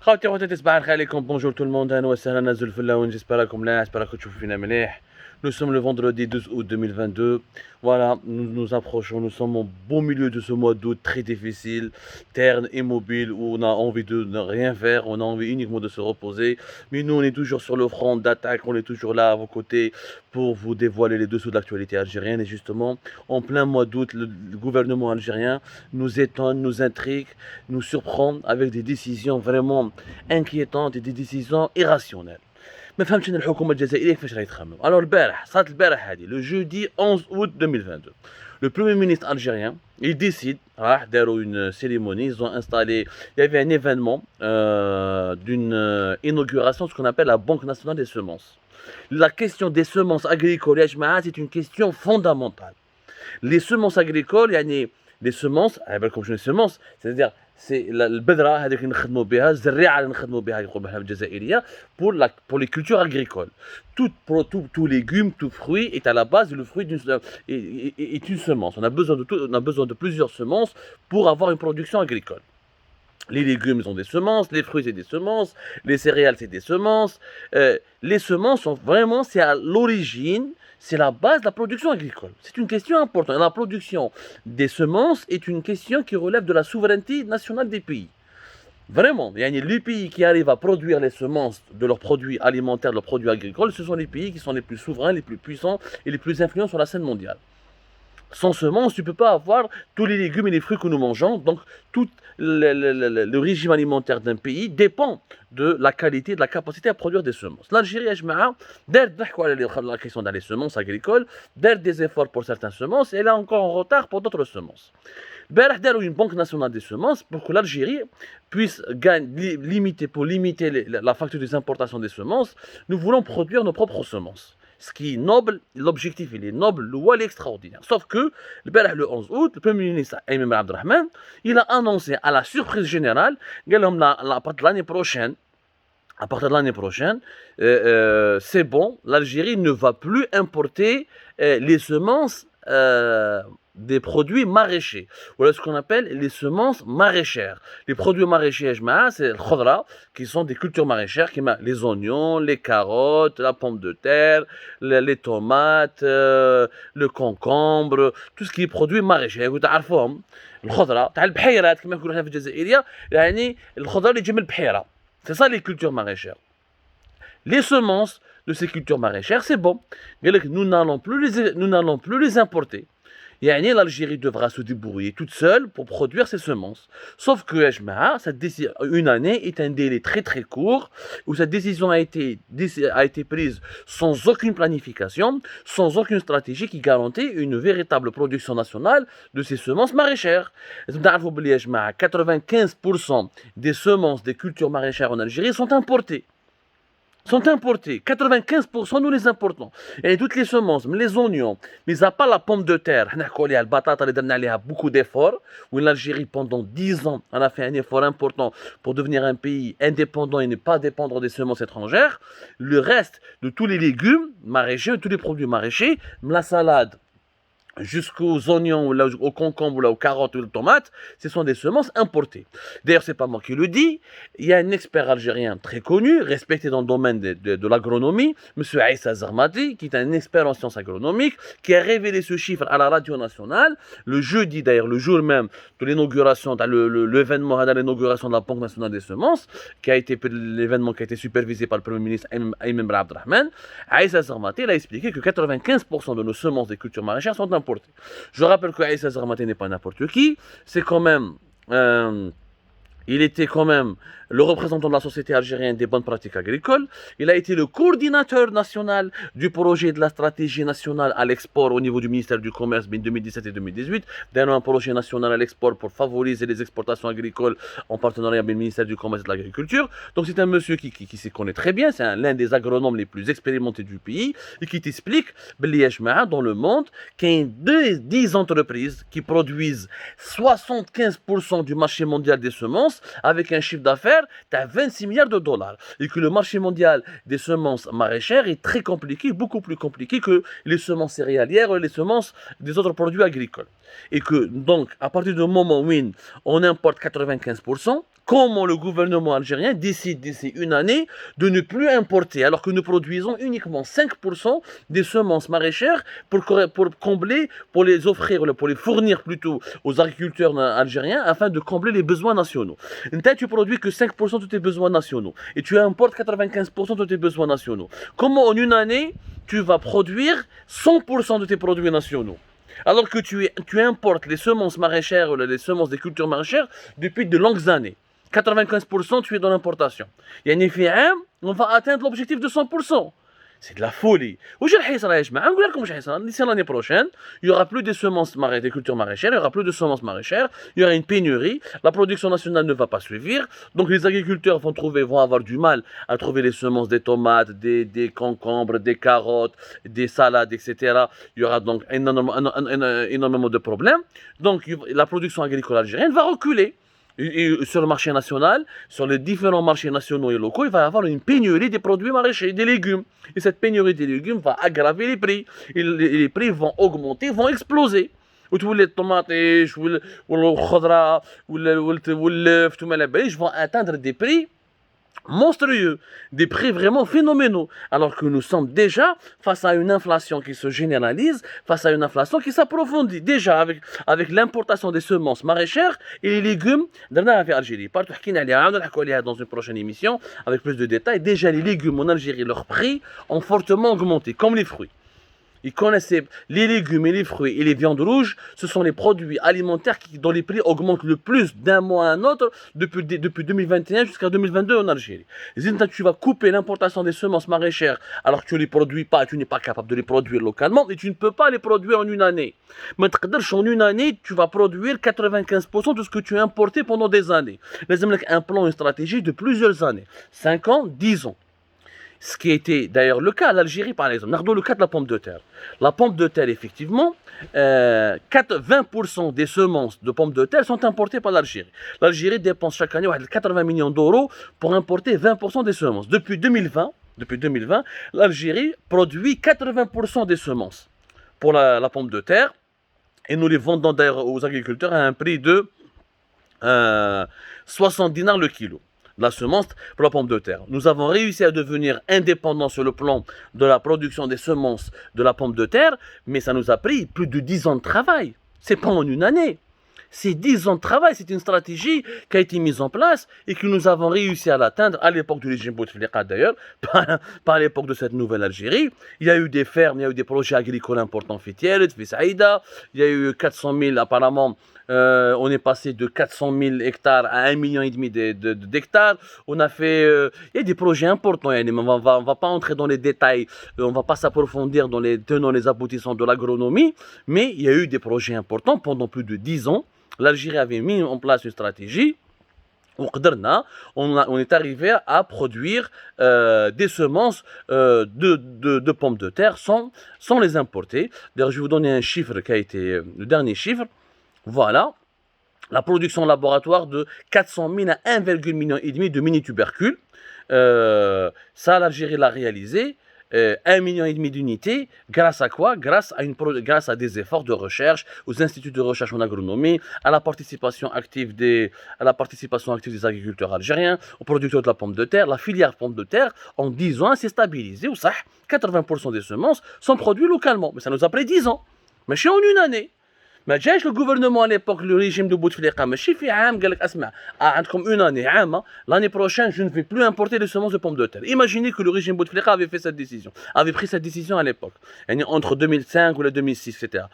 خوتي خواتاتي صباح الخير عليكم. بونجور تو الموند، اهلا وسهلا. نازل في اللون، جيسبر ملاح، جيسبر تشوفوا فينا مليح. Nous sommes le vendredi 12 août 2022. Voilà, nous nous approchons, nous sommes au beau milieu de ce mois d'août très difficile, terne, immobile, où on a envie de ne rien faire, on a envie uniquement de se reposer. Mais nous, on est toujours sur le front d'attaque, on est toujours là à vos côtés pour vous dévoiler les dessous de l'actualité algérienne. Et justement, en plein mois d'août, le gouvernement algérien nous étonne, nous intrigue, nous surprend avec des décisions vraiment inquiétantes et des décisions irrationnelles. ما فهمتش انا الحكومه الجزائريه كيفاش راهي تخمم. الوغ البارح صارت البارح هذه لو جودي 11 août 2022 le premier ministre algérien il décide راح داروا une cérémonie, ils ont installé, il y avait un événement d'une inauguration, ce qu'on appelle la Banque nationale des semences. La question des semences agricoles يا جماعه c'est une question fondamentale. Les semences agricoles يعني les semences على بالكم شنو semences, c'est-à-dire c'est البذره هذيك اللي نخدموا بها، الزريعه اللي نخدموا بها يقولوا بها بالجزائريه pour les cultures agricoles. Tout légume, tout fruit est à la base, le fruit est une semence. On a besoin de plusieurs semences pour avoir une production agricole. Les légumes ont des semences, les fruits c'est des semences, les céréales c'est des semences. Les semences sont vraiment, c'est à l'origine, c'est la base de la production agricole. C'est une question importante. La production des semences est une question qui relève de la souveraineté nationale des pays. Vraiment, les pays qui arrivent à produire les semences de leurs produits alimentaires, de leurs produits agricoles, ce sont les pays qui sont les plus souverains, les plus puissants et les plus influents sur la scène mondiale. Sans semences, tu ne peux pas avoir tous les légumes et les fruits que nous mangeons. Donc, tout le régime alimentaire d'un pays dépend de la qualité, de la capacité à produire des semences. L'Algérie, la question des semences agricoles, des efforts pour certaines semences, et elle est encore en retard pour d'autres semences. Une banque nationale des semences pour que l'Algérie puisse limiter la facture des importations des semences. Nous voulons produire nos propres semences. Ce qui est noble, l'objectif il est noble, le wall est extraordinaire. Sauf que le 11 août, le Premier ministre Ayman Abdelrahman, il a annoncé à la surprise générale qu'à partir de l'année prochaine, c'est bon, l'Algérie ne va plus importer les semences des produits maraîchers, voilà ce qu'on appelle les semences maraîchères. Les produits maraîchers, c'est le khadra, qui sont des cultures maraîchères, les oignons, les carottes, la pomme de terre, les tomates, le concombre, tout ce qui est produit maraîcher. Vous savez, الخضرة تاع البحيرات كما يقولوا هنا في الجزائرية، يعني الخضرة اللي تجي من البحيرة. C'est ça les cultures maraîchères. Les semences de ces cultures maraîchères, c'est bon. Nous n'allons plus les importer. L'Algérie devra se débrouiller toute seule pour produire ses semences. Sauf que, une année est un délai très très court, où cette décision a été prise sans aucune planification, sans aucune stratégie qui garantit une véritable production nationale de ces semences maraîchères. 95% des semences des cultures maraîchères en Algérie sont importées. 95% nous les importons. Et toutes les semences, les oignons, mais à part la pomme de terre, beaucoup d'efforts, où l'Algérie pendant 10 ans, elle a fait un effort important pour devenir un pays indépendant et ne pas dépendre des semences étrangères. Le reste de tous les légumes maraîchers, tous les produits maraîchers, la salade, jusqu'aux oignons, aux concombres, aux carottes ou aux tomates, ce sont des semences importées. D'ailleurs, c'est pas moi qui le dis, il y a un expert algérien très connu, respecté dans le domaine de l'agronomie, M. Aïssa Zarmati, qui est un expert en sciences agronomiques, qui a révélé ce chiffre à la radio nationale, le jeudi d'ailleurs, le jour même de l'inauguration, l'événement de l'inauguration de la Banque nationale des semences, l'événement qui a été supervisé par le Premier ministre Ayman Abdelrahman. Aïssa Zarmati a expliqué que 95% de nos semences des cultures maraîchères sont importées. Je rappelle que Aïssa Zarmati n'est pas n'importe qui, c'est quand même, il était quand même le représentant de la Société algérienne des bonnes pratiques agricoles. Il a été le coordinateur national du projet de la stratégie nationale à l'export au niveau du ministère du Commerce en 2017 et 2018, d'un projet national à l'export pour favoriser les exportations agricoles en partenariat avec le ministère du Commerce et de l'Agriculture. Donc c'est un monsieur qui s'y connaît très bien, c'est l'un des agronomes les plus expérimentés du pays et qui t'explique dans le monde qu'il y a 10 entreprises qui produisent 75% du marché mondial des semences avec un chiffre d'affaires de 26 milliards de dollars. Et que le marché mondial des semences maraîchères est très compliqué, beaucoup plus compliqué que les semences céréalières et les semences des autres produits agricoles. Et que donc, à partir du moment où on importe 95%, comment le gouvernement algérien décide d'ici une année de ne plus importer, alors que nous produisons uniquement 5% des semences maraîchères pour combler, pour les offrir, pour les fournir plutôt aux agriculteurs algériens afin de combler les besoins nationaux. Tu produis que 5% de tes besoins nationaux et tu importes 95% de tes besoins nationaux. Comment en une année tu vas produire 100% de tes produits nationaux? Alors que tu importes les semences maraîchères ou les semences des cultures maraîchères depuis de longues années. 95% tu es dans l'importation. Il y a un effet, on va atteindre l'objectif de 100%. C'est de la folie. D'ici l'année prochaine, il n'y aura plus de semences des cultures maraîchères, il n'y aura plus de semences maraîchères, il y aura une pénurie, la production nationale ne va pas suivre, donc les agriculteurs vont avoir du mal à trouver les semences des tomates, des concombres, des carottes, des salades, etc. Il y aura donc énormément de problèmes. Donc la production agricole algérienne va reculer. Et sur le marché national, sur les différents marchés nationaux et locaux, il va y avoir une pénurie des produits maraîchers, des légumes. Et cette pénurie des légumes va aggraver les prix. Et les prix vont augmenter, vont exploser. وتولي الطماطيش والخضره واللفت وما على باليش vont atteindre des prix monstrueux, des prix vraiment phénoménaux, alors que nous sommes déjà face à une inflation qui se généralise, face à une inflation qui s'approfondit, déjà avec l'importation des semences maraîchères et les légumes درناها في Algérie. Partout حكينا عليها نحكوا عليها dans une prochaine émission avec plus de détails. Déjà les légumes en Algérie, leurs prix ont fortement augmenté, comme les fruits. Ils connaissaient les légumes et les fruits et les viandes rouges, ce sont les produits alimentaires dont les prix augmentent le plus d'un mois à un autre depuis 2021 jusqu'à 2022 en Algérie. Tu vas couper l'importation des semences maraîchères alors que tu ne les produis pas, tu n'es pas capable de les produire localement et tu ne peux pas les produire en une année. Mais en une année, tu vas produire 95% de ce que tu as importé pendant des années. Les Américains ont un plan, une stratégie de plusieurs années, 5 ans, 10 ans. Ce qui était d'ailleurs le cas à l'Algérie, par exemple. Regardons le cas de la pomme de terre. La pomme de terre, effectivement, 20% des semences de pommes de terre sont importées par l'Algérie. L'Algérie dépense chaque année 80 millions d'euros pour importer 20% des semences. Depuis 2020, l'Algérie produit 80% des semences pour la pomme de terre. Et nous les vendons d'ailleurs aux agriculteurs à un prix de 60 dinars le kilo. La semence pour la pomme de terre. Nous avons réussi à devenir indépendants sur le plan de la production des semences de la pomme de terre, mais ça nous a pris plus de 10 ans de travail. C'est pas en une année. C'est 10 ans de travail, c'est une stratégie qui a été mise en place et que nous avons réussi à l'atteindre à l'époque du régime Bouteflika d'ailleurs, pas à l'époque de cette nouvelle Algérie. Il y a eu des fermes, il y a eu des projets agricoles importants, Fitiel, Saïda, il y a eu 400 000 apparemment. On est passé de 400 000 hectares à 1,5 million d'hectares. On a fait, il y a des projets importants. On va pas entrer dans les détails, on va pas s'approfondir dans les tenants, les aboutissants de l'agronomie, mais il y a eu des projets importants pendant plus de 10 ans. L'Algérie avait mis en place une stratégie. On est arrivé à produire des semences de pommes de terre sans les importer. D'ailleurs, je vais vous donner un chiffre qui a été le dernier chiffre. Voilà, la production laboratoire de 400 000 à 1,5 million de mini-tubercules. Ça, l'Algérie l'a réalisé. 1,5 million d'unités, grâce à quoi? Grâce à des efforts de recherche, aux instituts de recherche en agronomie, à la participation active des agriculteurs algériens, aux producteurs de la pomme de terre. La filière pomme de terre, en 10 ans, s'est stabilisée. 80% des semences sont produites localement. Mais ça nous a pris 10 ans. Mais c'est en une année. ما جاش le gouvernement à l'époque, le régime de Bouteflika ماشي في عام قال لك اسمع عندكم une année عامه l'année prochaine je ne vais plus importer les semences de pommes de terre. Imaginez que le régime Bouteflika avait pris cette décision à l'époque entre 2005 ou 2006 etc.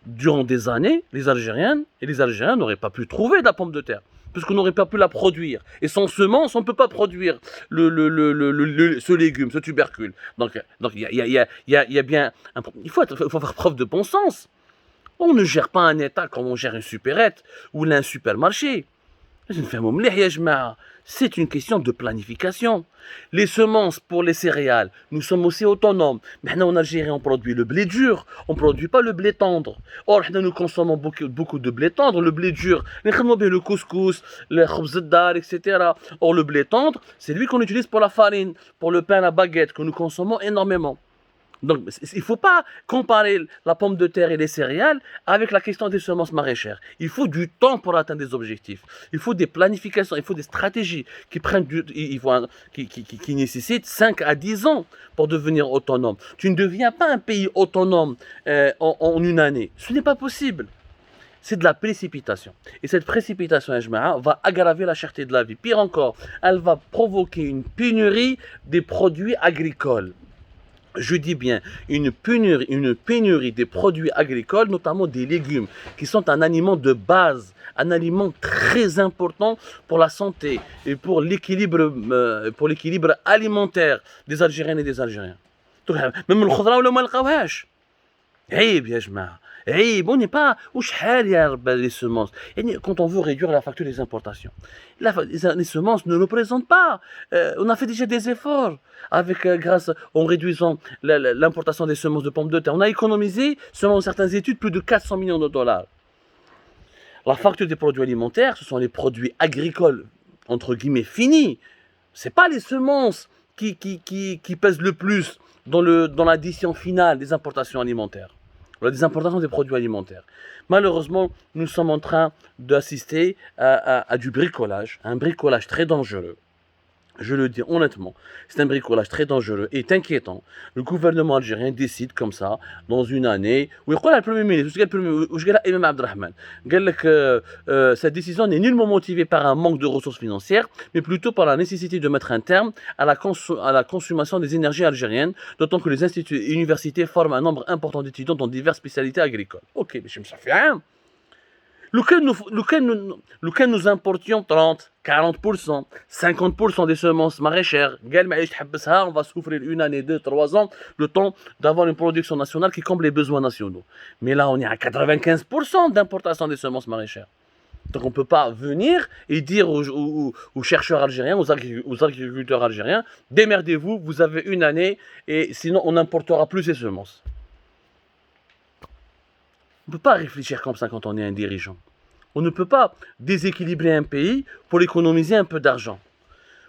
Durant des années les Algériens n'auraient pas pu trouver de la pomme de terre puisqu'on n'aurait pas pu la produire. Et sans semences, on ne peut pas produire ce légume, ce tubercule. Donc il y a bien il faut faire preuve de bon sens. On ne gère pas un État comme on gère une supérette ou un supermarché. C'est une question de planification. Les semences pour les céréales, nous sommes aussi autonomes. Maintenant en Algérie, on produit le blé dur, on ne produit pas le blé tendre. Or, nous consommons beaucoup de blé tendre, le blé dur, le couscous, le khobzdar, etc. Or, le blé tendre, c'est lui qu'on utilise pour la farine, pour le pain à la baguette, que nous consommons énormément. Donc, il ne faut pas comparer la pomme de terre et les céréales avec la question des semences maraîchères. Il faut du temps pour atteindre des objectifs. Il faut des planifications, il faut des stratégies qui prennent qui nécessitent 5 à 10 ans pour devenir autonome. Tu ne deviens pas un pays autonome en une année. Ce n'est pas possible. C'est de la précipitation. Et cette précipitation, va aggraver la cherté de la vie. Pire encore, elle va provoquer une pénurie des produits agricoles. Je dis bien une pénurie des produits agricoles, notamment des légumes, qui sont un aliment de base, un aliment très important pour la santé et pour l'équilibre alimentaire des Algériennes et des Algériens. Même le khudra ou le mal qawhash. عيب يا جماعة عيب on n'est pas وشحال يا les semences يعني quand on veut réduire la facture des importations les semences ne représentent pas on a fait déjà des efforts avec grâce en réduisant l'importation des semences de pommes de terre on a économisé selon certaines études plus de 400 millions de dollars. La facture des produits alimentaires ce sont les produits agricoles entre guillemets finis, c'est pas les semences qui pèsent le plus dans l'addition finale des importations alimentaires, des importations des produits alimentaires. Malheureusement, nous sommes en train d'assister à du bricolage, un bricolage très dangereux. Je le dis honnêtement, c'est un bricolage très dangereux et inquiétant. Le gouvernement algérien décide comme ça, dans une année, où il y a le Premier ministre, Imam Abdelrahman, cette décision n'est nullement motivée par un manque de ressources financières, mais plutôt par la nécessité de mettre un terme à la consommation des énergies algériennes, d'autant que les instituts et universités forment un nombre important d'étudiants dans diverses spécialités agricoles. Ok, mais je me suis fait un. Lequel nous importions 30, 40%, 50% des semences maraîchères. On va souffrir une année, 2, 3 ans, le temps d'avoir une production nationale qui comble les besoins nationaux. Mais là, on est à 95% d'importation des semences maraîchères. Donc on ne peut pas venir et dire aux chercheurs algériens, aux agriculteurs algériens, démerdez-vous, vous avez une année et sinon on n'importera plus ces semences. On ne peut pas réfléchir comme ça quand on est un dirigeant. On ne peut pas déséquilibrer un pays pour économiser un peu d'argent.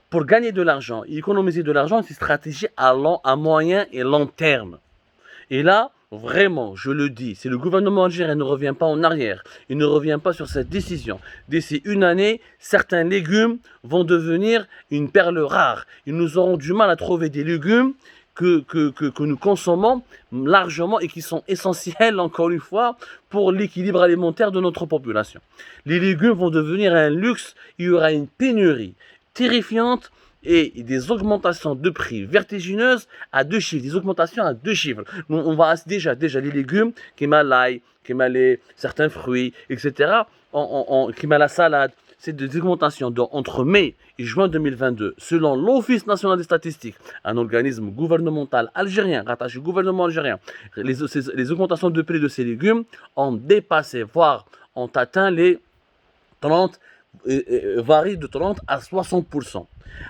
Pour gagner de l'argent et économiser de l'argent, c'est une stratégie à moyen et long terme. Et là, vraiment, je le dis, si le gouvernement algérien ne revient pas en arrière, il ne revient pas sur cette décision, d'ici une année, certains légumes vont devenir une perle rare. Ils nous auront du mal à trouver des légumes que nous consommons largement et qui sont essentiels, encore une fois, pour l'équilibre alimentaire de notre population. Les légumes vont devenir un luxe, il y aura une pénurie terrifiante et des augmentations de prix vertigineuses à 2 chiffres, des augmentations à 2 chiffres. On va déjà les légumes, qui m'a l'ail, qui m'a certains fruits, etc., qui m'a la salade, c'est des augmentations entre mai et juin 2022, selon l'Office national des statistiques, un organisme gouvernemental algérien, rattaché au gouvernement algérien. Les augmentations de prix de ces légumes ont dépassé, voire ont atteint les 30, varient de 30 à 60%.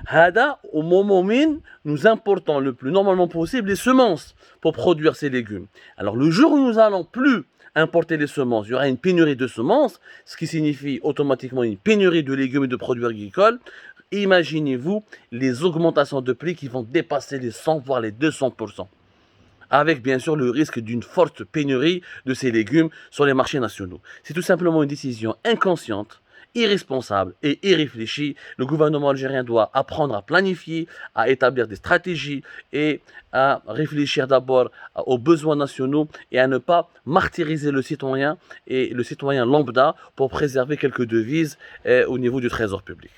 Hada, au moment où nous importons le plus normalement possible les semences pour produire ces légumes. Alors le jour où nous allons plus importer les semences, il y aura une pénurie de semences, ce qui signifie automatiquement une pénurie de légumes et de produits agricoles. Imaginez-vous les augmentations de prix qui vont dépasser les 100 voire les 200%. Avec bien sûr le risque d'une forte pénurie de ces légumes sur les marchés nationaux. C'est tout simplement une décision inconsciente, irresponsable et irréfléchie. Le gouvernement algérien doit apprendre à planifier, à établir des stratégies et à réfléchir d'abord aux besoins nationaux et à ne pas martyriser le citoyen et le citoyen lambda pour préserver quelques devises au niveau du trésor public.